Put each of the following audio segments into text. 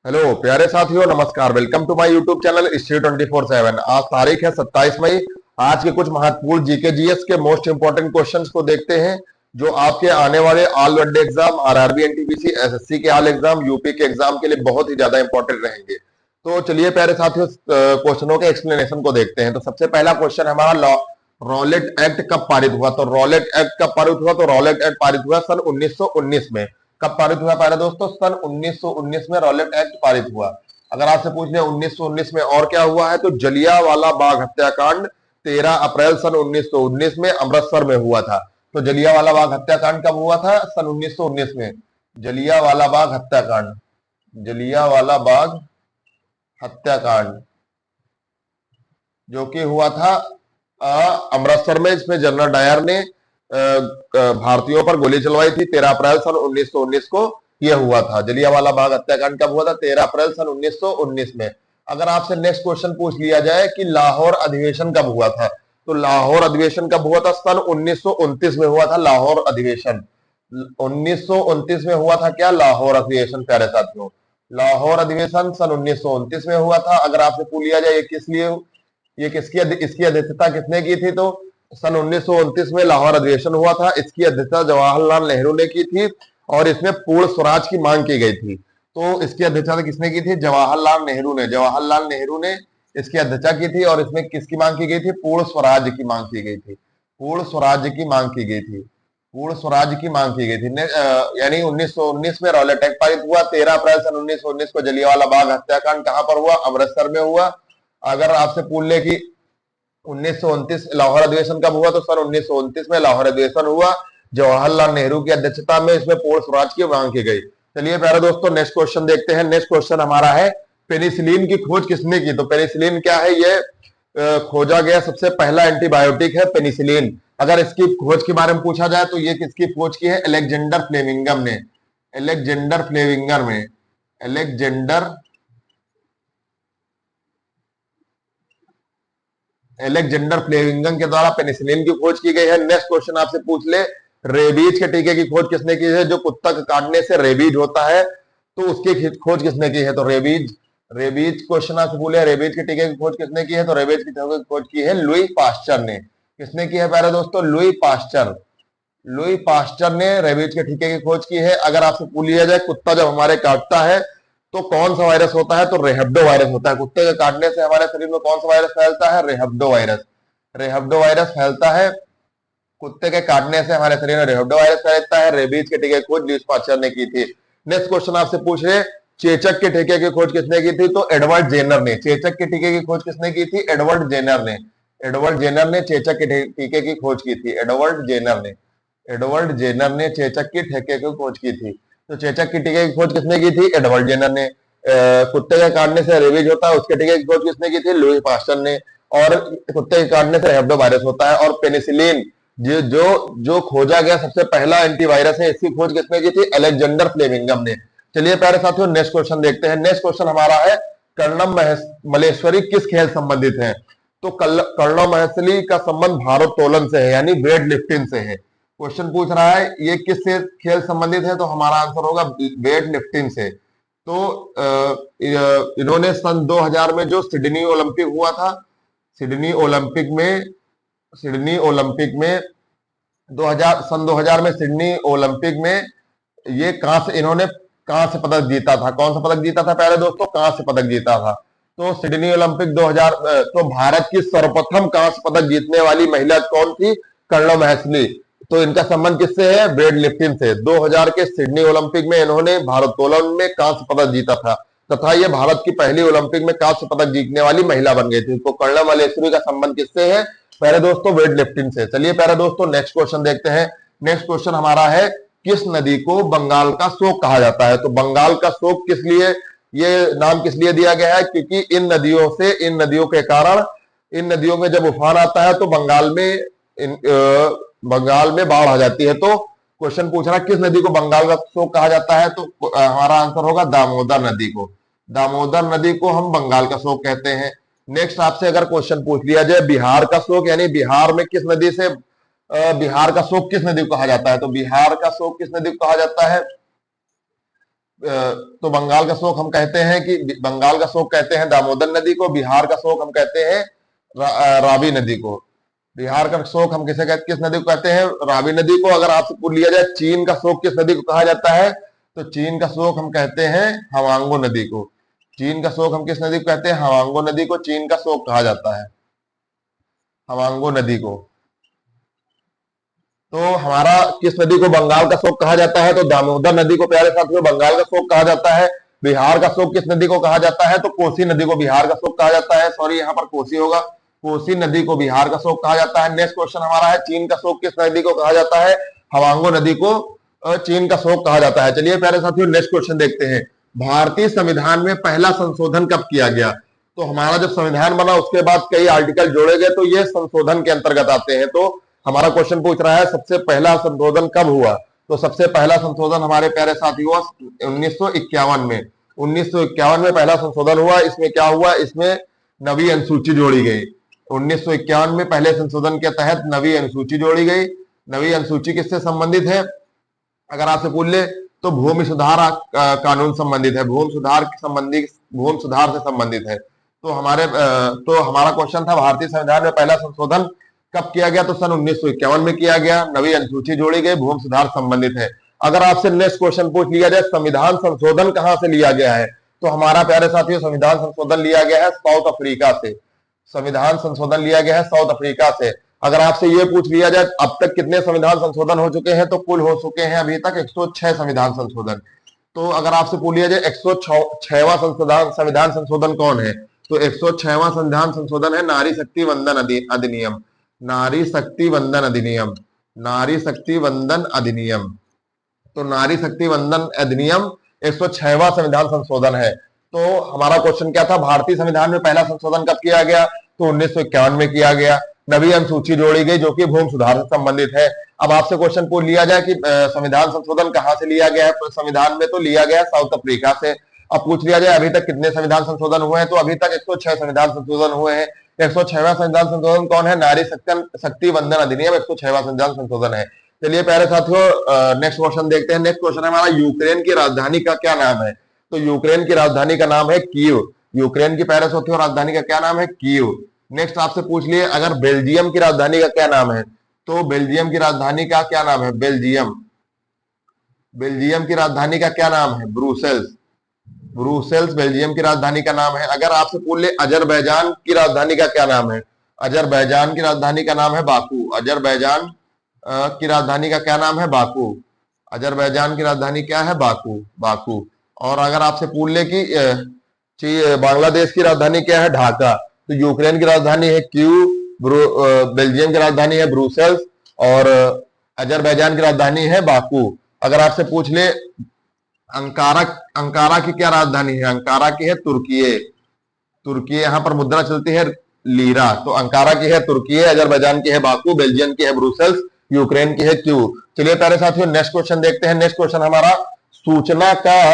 Hello प्यारे साथियों, नमस्कार। Welcome to my YouTube channel history 24/7। आज तारीख है 27 मई। आज के कुछ महत्वपूर्ण जीके जीएस के मोस्ट इंपोर्टेंट क्वेश्चंस को देखते हैं जो आपके आने वाले all one day exam, RRB, NTPC, SSC के ऑल एग्जाम, यूपी के एग्जाम के लिए बहुत ही ज्यादा इंपॉर्टेंट रहेंगे। तो चलिए प्यारे साथियों, क्वेश्चनों के एक्सप्लेनेशन को देखते हैं। तो सबसे पहला क्वेश्चन हमारा, रॉलेट एक्ट कब पारित हुआ? तो रॉलेट एक्ट कब पारित हुआ? तो रॉलेट एक्ट पारित हुआ सन 1919 में। कब पारित हुआ प्यारे दोस्तों? सन 1919 में रॉलेट एक्ट पारित हुआ। अगर आपसे पूछ ले 1919 में और क्या हुआ है, तो जलियांवाला बाग हत्याकांड 13 अप्रैल सन 1919 में अमृतसर में हुआ था। तो जलियांवाला बाग हत्याकांड कब हुआ था? सन 1919 में। जलियांवाला बाग हत्याकांड, जलियांवाला बाग हत्याकांड जो कि हुआ था अमृतसर में। इसमें जनरल डायर ने भारतीयों पर गोली चलवाई थी। 13 अप्रैल सन 1919 को यह हुआ था। जलियांवाला बाग हत्याकांड कब हुआ था? 13 अप्रैल सन 1919 में। अगर आपसे नेक्स्ट क्वेश्चन पूछ लिया जाए कि लाहौर अधिवेशन कब हुआ था, तो लाहौर अधिवेशन कब हुआ था? सन 1929 में हुआ था लाहौर अधिवेशन। 1929 में हुआ था क्या? लाहौर अधिवेशन प्यारे साथियों। लाहौर अधिवेशन सन 1929 में हुआ था। अगर आपसे पूछ लिया जाए ये किसकी इसकी अध्यक्षता किसने की थी, तो सन 1929 में लाहौर अधिवेशन हुआ था। इसकी अध्यक्षता जवाहरलाल नेहरू ने की थी और इसमें पूर्ण स्वराज की मांग की गई थी। तो इसकी अध्यक्षता किसने की थी? जवाहरलाल नेहरू ने। जवाहरलाल नेहरू ने इसकी अध्यक्षता की थी और इसमें किसकी मांग की गई थी? पूर्ण स्वराज की मांग की गई थी। पूर्ण स्वराज की मांग की गई थी। पूर्ण स्वराज की मांग की गई थी। यानी 1919 में रॉलेट एक्ट पारित हुआ। 13 अप्रैल सन 1919 को जलियांवाला बाग हत्याकांड कहां पर हुआ? अमृतसर में हुआ। अगर आपसे पूछ ले कि 1929 लाहौर अधिवेशन कब हुआ, तो सन 1929 में लाहौर अधिवेशन हुआ। जवाहरलाल नेहरू की अध्यक्षता में इसमें पूर्ण स्वराज की मांग की गई। चलिए प्यारे दोस्तों, नेक्स्ट क्वेश्चन देखते हैं। नेक्स्ट क्वेश्चन हमारा है, पेनिसिलिन की खोज किसने की? तो पेनिसिलिन क्या है? ये खोजा गया सबसे पहला एंटीबायोटिक है पेनिसिलिन। अगर इसकी खोज के बारे में पूछा जाए तो ये किसकी खोज की है? अलेक्जेंडर फ्लेमिंगम ने। अलेक्जेंडर फ्लेमिंगम ने अलेक्जेंडर फ्लेमिंगम के द्वारा पेनिसिलिन की खोज की गई है। नेक्स्ट क्वेश्चन आपसे पूछ ले, रेबीज के टीके की खोज किसने की है? जो कुत्ता के काटने से रेबीज होता है, तो उसकी खोज किसने की है? तो रेबीज क्वेश्चन आपसे पूछे, रेबीज के टीके की खोज किसने की है? तो रेबीज की खोज की है लुई पास्चर ने। किसने की है प्यारे दोस्तों? Louis Pasteur. लुई पास्चर ने रेबीज के टीके की खोज की है। अगर आपसे पूछ लिया जाए कुत्ता जब हमारे काटता है तो कौन सा वायरस होता है, तो रेहब्डो वायरस होता है। कुत्ते के काटने से हमारे शरीर में कौन सा वायरस फैलता है? रेहब्डो वायरस। रेहब्डो वायरस फैलता है। कुत्ते के काटने से हमारे शरीर में रेहब्डो वायरस फैलता है। रेबीज के टीके की खोज लुईस पास्चर ने की थी। नेक्स्ट क्वेश्चन आपसे पूछ रहे, चेचक के टीके की खोज किसने की थी? तो एडवर्ड जेनर ने। चेचक के टीके की खोज किसने की थी? एडवर्ड जेनर ने। एडवर्ड जेनर ने चेचक के टीके की खोज की थी। एडवर्ड जेनर ने चेचक की टीके की खोज की थी। तो चेचक की टीके की खोज किसने की थी? एडवर्ड जेनर ने। कुत्ते के काटने से रेबीज होता है, उसके टीके की खोज किसने की थी? लुई पास्चर ने। और कुत्ते के काटने से रेहब्डो वायरस होता है। और पेनिसिलिन जो खोजा गया सबसे पहला एंटीवायरस है, इसकी खोज किसने की थी? अलेक्जेंडर फ्लेमिंगम ने। चलिए प्यारे साथियों, नेक्स्ट क्वेश्चन देखते हैं। नेक्स्ट क्वेश्चन हमारा है, कर्णम मलेश्वरी किस खेल संबंधित है? तो कर्णम महेश्वरी का संबंध भारोत्तोलन से है, यानी वेट लिफ्टिंग से है। क्वेश्चन पूछ रहा है ये किस से खेल संबंधित है, तो हमारा आंसर होगा वेट लिफ्टिंग से। तो इन्होंने सन 2000 में जो सिडनी ओलंपिक हुआ था, सिडनी ओलंपिक में 2000 में सिडनी ओलंपिक में ये इन्होंने कांस्य पदक जीता था। कौन सा पदक जीता था प्यारे दोस्तों? कांस्य पदक जीता था। तो सिडनी ओलंपिक 2000, तो भारत की सर्वप्रथम कांस्य पदक जीतने वाली महिला कौन थी? कर्णम महेश्वरी। तो इनका संबंध किससे है? वेट लिफ्टिंग से। 2000 के सिडनी ओलंपिक में इन्होंने भारोत्तोलन में कांस्य पदक जीता था तथा ये भारत की पहली ओलंपिक में कांस्य पदक जीतने वाली महिला बन गई थी। तो कर्णम महेश्वरी का संबंध किससे है प्यारे दोस्तों? वेट लिफ्टिंग से। चलिए प्यारे दोस्तों, नेक्स्ट क्वेश्चन देखते हैं। नेक्स्ट क्वेश्चन हमारा है, किस नदी को बंगाल का शोक कहा जाता है? तो बंगाल का शोक किस लिए, ये नाम किस लिए दिया गया है? क्योंकि इन नदियों के कारण, इन नदियों में जब उफान आता है तो बंगाल में बाढ़ आ जाती है। तो क्वेश्चन पूछ रहा है किस नदी को बंगाल का शोक कहा जाता है? तो हमारा आंसर होगा दामोदर नदी को। दामोदर नदी को हम बंगाल का शोक कहते हैं। नेक्स्ट आपसे अगर क्वेश्चन पूछ लिया जाए बिहार का शोक, यानी बिहार में किस नदी से बिहार का शोक किस नदी को कहा जाता है? तो बिहार का शोक किस नदी को कहा जाता है? तो बंगाल का शोक हम कहते हैं कि बंगाल का शोक कहते हैं दामोदर नदी को, बिहार का शोक हम कहते हैं रावी नदी को। बिहार का शोक हम किस नदी को कहते हैं? रावी नदी को। अगर आपसे पूछ लिया जाए चीन का शोक किस नदी को कहा जाता है, तो चीन का शोक हम कहते हैं हवांगो नदी को। चीन का शोक हम किस नदी को कहते हैं? हवांगो नदी को चीन का शोक कहा जाता है, हवांगो नदी को। तो हमारा किस नदी को बंगाल का शोक कहा जाता है? तो दामोदर नदी को प्यारे साथियों बंगाल का शोक कहा जाता है। बिहार का शोक किस नदी को कहा जाता है? तो कोसी नदी को बिहार का शोक कहा जाता है। सॉरी, यहाँ पर कोसी होगा। कोसी नदी को बिहार का शोक कहा जाता है। नेक्स्ट क्वेश्चन हमारा है, चीन का शोक किस नदी को कहा जाता है? हवांगो नदी को चीन का शोक कहा जाता है। चलिए प्यारे साथियों नेक्स्ट क्वेश्चन देखते हैं। भारतीय संविधान में पहला संशोधन कब किया गया? तो हमारा जब संविधान बना उसके बाद कई आर्टिकल जोड़े गए, तो ये संशोधन के अंतर्गत आते हैं। तो हमारा क्वेश्चन पूछ रहा है सबसे पहला संशोधन कब हुआ? तो सबसे पहला संशोधन हमारे प्यारे साथियों 1951 में। 1951 में पहला संशोधन हुआ। इसमें क्या हुआ? इसमें नवी अनुसूची जोड़ी गई। 1951 में पहले संशोधन के तहत नवी अनुसूची जोड़ी गई। नवी अनुसूची किससे संबंधित है? अगर आपसे पूछ ले तो भूमि सुधार कानून संबंधित है, भूमि सुधार से संबंधित है। तो हमारा क्वेश्चन था भारतीय संविधान में पहला संशोधन कब किया गया? तो सन 1951 में किया गया। नवी अनुसूची जोड़ी गई, भूमि सुधार संबंधित है। अगर आपसे नेक्स्ट क्वेश्चन पूछ लिया जाए संविधान संशोधन कहां से लिया गया है, तो हमारा प्यारे साथियों संविधान संशोधन लिया गया है साउथ अफ्रीका से। संविधान संशोधन लिया गया है साउथ अफ्रीका से। अगर आपसे ये पूछ लिया जाए अब तक कितने संविधान संशोधन हो चुके हैं, तो कुल हो चुके हैं अभी तक 106 संविधान संशोधन। तो अगर आपसे पूछ लिया जाए 106वां संविधान संशोधन कौन है, तो 106वां संविधान संशोधन है नारी शक्ति वंदन अधिनियम। नारी शक्ति वंदन अधिनियम, नारी शक्ति वंदन अधिनियम। तो नारी शक्ति वंदन अधिनियम 106वां संविधान संशोधन है। तो हमारा क्वेश्चन क्या था? भारतीय संविधान में पहला संशोधन कब किया गया? तो 1951 में किया गया। नवी अनुसूची जोड़ी गई जो कि भूमि सुधार से संबंधित है। अब आपसे क्वेश्चन पूछ लिया जाए कि संविधान संशोधन कहां से लिया गया है संविधान में, तो लिया गया साउथ अफ्रीका से। अब पूछ लिया जाए अभी तक कितने संविधान संशोधन हुए हैं, तो अभी तक 106 संविधान संशोधन हुए हैं। 106वां संविधान संशोधन कौन है? नारी शक्ति वंदन अधिनियम 106वां संविधान संशोधन है। चलिए प्यारे साथियों नेक्स्ट क्वेश्चन देखते हैं। नेक्स्ट क्वेश्चन है हमारा, यूक्रेन की राजधानी का क्या नाम है? तो यूक्रेन की राजधानी का नाम है कीव। यूक्रेन की प्यारे साथियों राजधानी का क्या नाम है? कीव। नेक्स्ट आपसे पूछ लिए अगर बेल्जियम की राजधानी का क्या नाम है, तो बेल्जियम की राजधानी का क्या नाम है? बेल्जियम। बेल्जियम की राजधानी का क्या नाम है? ब्रुसेल्स। ब्रुसेल्स बेल्जियम की राजधानी का नाम है। अगर आपसे पूछ ले अजरबैजान की राजधानी का क्या नाम है? अजरबैजान की राजधानी का नाम है बाकू। अजरबैजान की राजधानी का क्या नाम है? बाकू। अजरबैजान की राजधानी क्या है? बाकू। बाकू। और अगर आपसे पूछ ले कि बांग्लादेश की राजधानी क्या है? ढाका। तो यूक्रेन की राजधानी है कीव, बेल्जियम की राजधानी है ब्रुसेल्स और अजरबैजान की राजधानी है बाकू। अगर आपसे पूछ ले अंकारा की क्या राजधानी है? अंकारा की है तुर्की। तुर्की, यहाँ पर मुद्रा चलती है लीरा। तो अंकारा की है तुर्की, अजरबैजान की है बाकू, बेल्जियम की है ब्रुसेल्स, यूक्रेन की है कीव। चलिए प्यारे साथियों नेक्स्ट क्वेश्चन देखते हैं। नेक्स्ट क्वेश्चन हमारा, सूचना का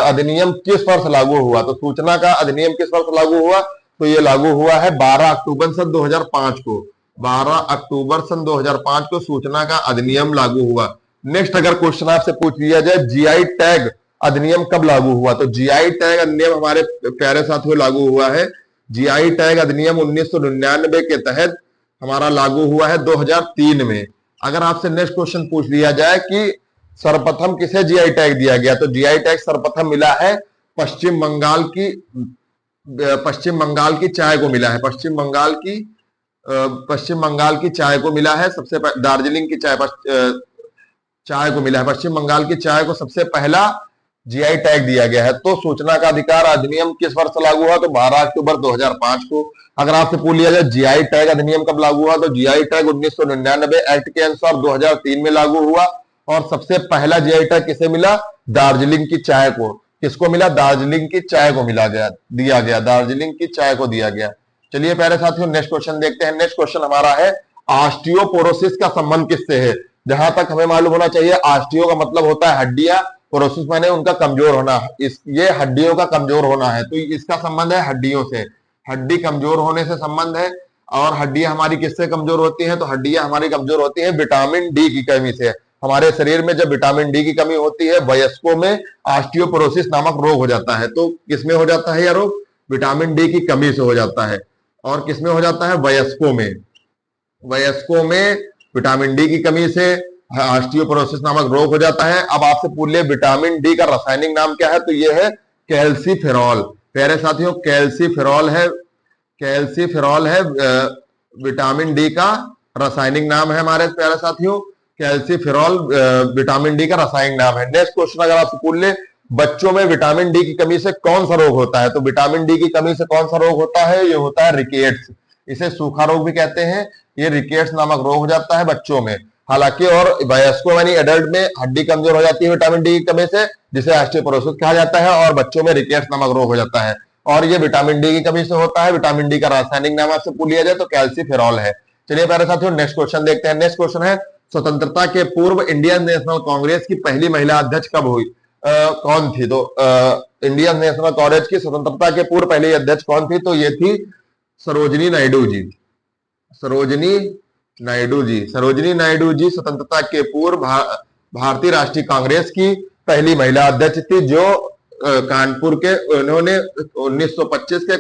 अधिनियम किस वर्ष लागू हुआ? तो सूचना का अधिनियम किस वर्ष लागू हुआ? तो ये लागू हुआ है 12 अक्टूबर सन 2005 को। 12 अक्टूबर सन 2005 को सूचना का अधिनियम लागू हुआ। नेक्स्ट अगर क्वेश्चन आपसे पूछ लिया जाए जीआई टैग अधिनियम कब लागू हुआ? तो जीआई टैग अधिनियम हमारे प्यारे साथियों लागू हुआ है। जीआई टैग अधिनियम 1999 के तहत हमारा लागू हुआ है 2003 में। अगर आपसे नेक्स्ट क्वेश्चन पूछ लिया जाए कि सर्वप्रथम किसे जीआई टैग दिया गया, तो जीआई टैग सर्वप्रथम मिला है पश्चिम बंगाल की चाय को मिला है। पश्चिम बंगाल की चाय को मिला है सबसे दार्जिलिंग की चाय को मिला है। पश्चिम बंगाल की चाय को सबसे पहला जीआई टैग दिया गया है। तो सूचना का अधिकार अधिनियम किस वर्ष लागू हुआ? तो 12 अक्टूबर 2005 को। अगर आपसे पूछ लिया जाए जीआई टैग अधिनियम कब लागू हुआ, तो जीआई टैग 1999 एक्ट के अनुसार 2003 में लागू हुआ। और सबसे पहला जीआई टैग किसे मिला? दार्जिलिंग की चाय को। किसको मिला? दार्जिलिंग की चाय को दिया गया। दार्जिलिंग की चाय को दिया गया। चलिए प्यारे साथियों नेक्स्ट क्वेश्चन देखते हैं। नेक्स्ट क्वेश्चन हमारा है, ऑस्टियोपोरोसिस का संबंध किससे है? जहां तक हमें मालूम होना चाहिए, ऑस्टियो का मतलब होता है हड्डियां, पोरोसिस माने उनका कमजोर होना। ये हड्डियों का कमजोर होना है, तो इसका संबंध है हड्डियों से। हड्डी कमजोर होने से संबंध है। और हड्डियां हमारी किससे कमजोर होती हैं? तो हड्डियां हमारी कमजोर होती हैं विटामिन डी की कमी से। हमारे शरीर में जब विटामिन डी की कमी होती है, वयस्कों में ऑस्टियोपोरोसिस नामक रोग हो जाता है। तो किसमें हो जाता है यह रोग? विटामिन डी की कमी से हो जाता है। और किसमें हो जाता है? वयस्कों में। वयस्कों में विटामिन डी की कमी से ऑस्टियोपोरोसिस नामक रोग हो जाता है। अब आपसे पूछ ले विटामिन डी का रासायनिक नाम क्या है, तो यह है कैल्सीफेरॉल। प्यारे साथियों, कैल्सीफेरॉल है, कैल्सीफेरॉल है विटामिन डी का रासायनिक नाम है हमारे प्यारे साथियों। कैल्सीफेरॉल विटामिन डी का रासायनिक नाम है। नेक्स्ट क्वेश्चन अगर आपसे पूछ ले, बच्चों में विटामिन डी की कमी से कौन सा रोग होता है, तो विटामिन डी की कमी से कौन सा रोग होता है? ये होता है रिकेट्स। इसे सूखा रोग भी कहते हैं। ये रिकेट्स नामक रोग हो जाता है बच्चों में। हालांकि और वयस्कों यानी एडल्ट में हड्डी कमजोर हो जाती है विटामिन डी की कमी से, जिसे ऑस्टियोपोरोसिस कहा जाता है, और बच्चों में रिकेट्स नामक रोग हो जाता है, और ये विटामिन डी की कमी से होता है। विटामिन डी का रासायनिक नाम आपसे पूछ लिया जाए तो कैल्सीफेरॉल है। चलिए प्यारे साथियों, नेक्स्ट क्वेश्चन देखते हैं। नेक्स्ट क्वेश्चन है, स्वतंत्रता के पूर्व इंडियन नेशनल कांग्रेस की पहली महिला अध्यक्ष कब हुई? कौन थी? तो इंडियन नेशनल कांग्रेस की स्वतंत्रता के पूर्व पहली अध्यक्ष कौन थी? तो ये थी सरोजिनी नायडू जी। सरोजिनी नायडू जी। सरोजिनी नायडू जी स्वतंत्रता के पूर्व भारतीय राष्ट्रीय कांग्रेस की पहली महिला अध्यक्ष थी, जो कानपुर के, उन्होंने 1925 के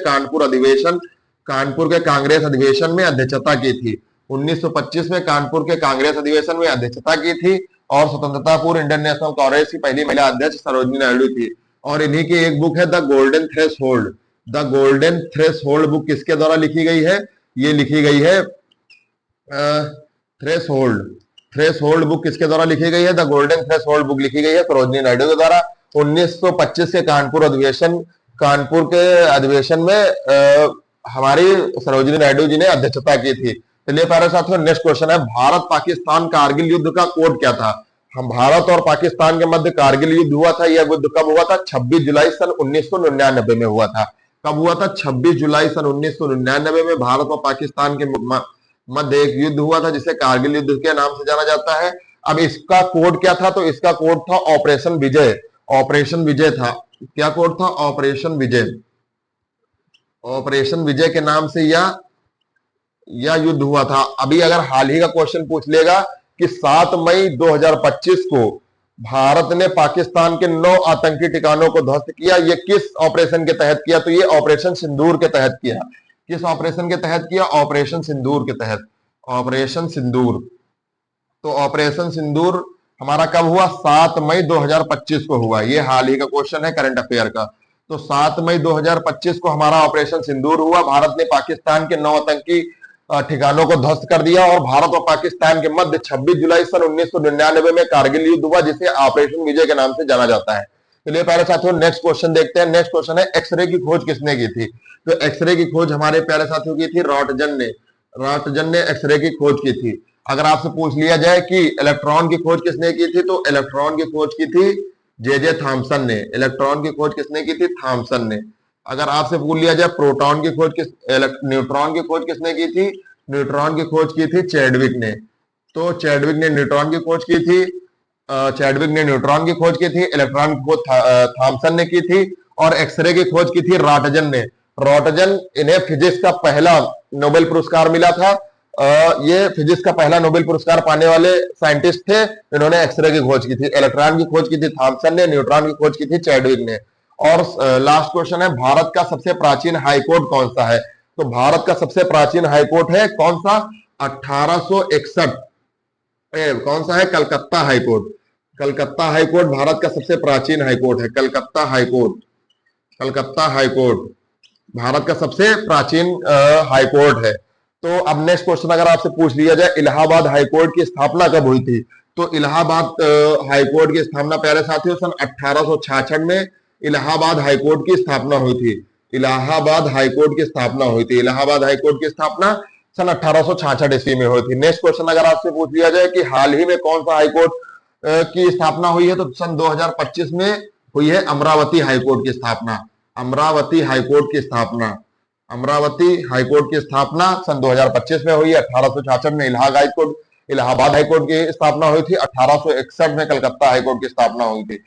कानपुर के कांग्रेस अधिवेशन में अध्यक्षता की थी। 1925 में कानपुर के कांग्रेस अधिवेशन में अध्यक्षता की थी, और स्वतंत्रता पूर्व इंडियन नेशनल कांग्रेस की पहली महिला अध्यक्ष सरोजिनी नायडू थी। और इन्हीं की एक बुक है the golden threshold. The golden threshold book किसके द्वारा लिखी गई है? ये लिखी गई है थ्रेशहोल्ड बुक किसके द्वारा लिखी गई है? द गोल्डन थ्रेशहोल्ड बुक लिखी गई है सरोजिनी नायडू के द्वारा। 1925 के कानपुर के अधिवेशन में हमारी सरोजिनी नायडू जी ने अध्यक्षता की थी। चलिए प्यारे साथियों, नेक्स्ट क्वेश्चन है, भारत पाकिस्तान कारगिल युद्ध का कोड क्या था? हम भारत और पाकिस्तान के मध्य कारगिल युद्ध हुआ था। यह युद्ध कब हुआ था? 26 जुलाई सन 1999 में हुआ था। कब हुआ था? 26 जुलाई सन 1999 में भारत और पाकिस्तान के मध्य एक युद्ध हुआ था, जिसे कारगिल युद्ध के नाम से जाना जाता है। अब इसका कोड क्या था? तो इसका कोड था ऑपरेशन विजय। ऑपरेशन विजय था। क्या कोड था? ऑपरेशन विजय। ऑपरेशन विजय के नाम से यह युद्ध हुआ था। अभी अगर हाल ही का क्वेश्चन पूछ लेगा कि 7 मई 2025 को भारत ने पाकिस्तान के 9 आतंकी ठिकानों को ध्वस्त किया, ये किस ऑपरेशन के तहत किया? तो ये ऑपरेशन सिंदूर के तहत किया। किस ऑपरेशन के तहत किया? ऑपरेशन सिंदूर के तहत। ऑपरेशन सिंदूर। तो ऑपरेशन सिंदूर हमारा कब हुआ? 7 मई 2025 को हुआ। ये हाल ही का क्वेश्चन है करंट अफेयर का। तो 7 मई 2025 को हमारा ऑपरेशन सिंदूर हुआ। भारत ने पाकिस्तान के 9 आतंकी ठिकानों को ध्वस्त कर दिया, और भारत और पाकिस्तान के मध्य 26 जुलाई सन 1999 में कारगिल युद्ध हुआ, जिसे ऑपरेशन विजय के नाम से जाना जाता है। चलिए प्यारे साथियों, नेक्स्ट क्वेश्चन देखते हैं। नेक्स्ट क्वेश्चन है, एक्सरे की खोज किसने की थी? तो एक्सरे की खोज हमारे प्यारे साथियों की थी रॉटजन ने। रॉटजन ने एक्सरे की खोज की थी। अगर आपसे पूछ लिया जाए कि इलेक्ट्रॉन की खोज किसने की थी, तो इलेक्ट्रॉन की खोज की थी जे थॉमसन ने। इलेक्ट्रॉन की खोज किसने की थी? थॉमसन ने। अगर आपसे पूछ लिया जाए प्रोटॉन की खोज न्यूट्रॉन की खोज किसने की थी? न्यूट्रॉन की खोज की थी चैडविक ने। तो चैडविक ने न्यूट्रॉन की खोज की थी। चैडविक ने न्यूट्रॉन की खोज की थी। इलेक्ट्रॉन की खोज थॉमसन ने की थी, और एक्सरे की खोज की थी रॉटजन ने। रॉटजन, इन्हें फिजिक्स का पहला नोबेल पुरस्कार मिला था। ये फिजिक्स का पहला नोबेल पुरस्कार पाने वाले साइंटिस्ट थे। इन्होंने एक्सरे की खोज की थी। इलेक्ट्रॉन की खोज की थी थॉमसन ने। न्यूट्रॉन की खोज की थी चैडविक ने। और लास्ट क्वेश्चन है, भारत का सबसे प्राचीन हाईकोर्ट कौन सा है? तो भारत का सबसे प्राचीन हाईकोर्ट है कौन सा? 1861। कौन सा है? कलकत्ता हाईकोर्ट। कलकत्ता हाईकोर्ट भारत का सबसे प्राचीन हाईकोर्ट है। कलकत्ता हाईकोर्ट। कलकत्ता हाईकोर्ट भारत का सबसे प्राचीन हाईकोर्ट है। तो अब नेक्स्ट क्वेश्चन अगर आपसे पूछ लिया जाए, इलाहाबाद हाईकोर्ट की स्थापना कब हुई थी? तो इलाहाबाद हाईकोर्ट की स्थापना प्यारे साथियों सन 1866 में इलाहाबाद हाईकोर्ट की स्थापना हुई थी। इलाहाबाद हाईकोर्ट की स्थापना हुई थी। इलाहाबाद हाईकोर्ट की स्थापना सन 1866 ईस्वी में हुई थी। नेक्स्ट क्वेश्चन अगर आपसे पूछ लिया जाए कि हाल ही में कौन सा हाईकोर्ट की स्थापना हुई है, तो सन 2025 में हुई है अमरावती हाईकोर्ट की स्थापना। अमरावती हाईकोर्ट की स्थापना। अमरावती हाईकोर्ट की स्थापना सन 2025 में हुई है। 1866 में इलाहाबाद हाईकोर्ट की स्थापना हुई थी। 1861 में कलकत्ता हाईकोर्ट की स्थापना हुई थी।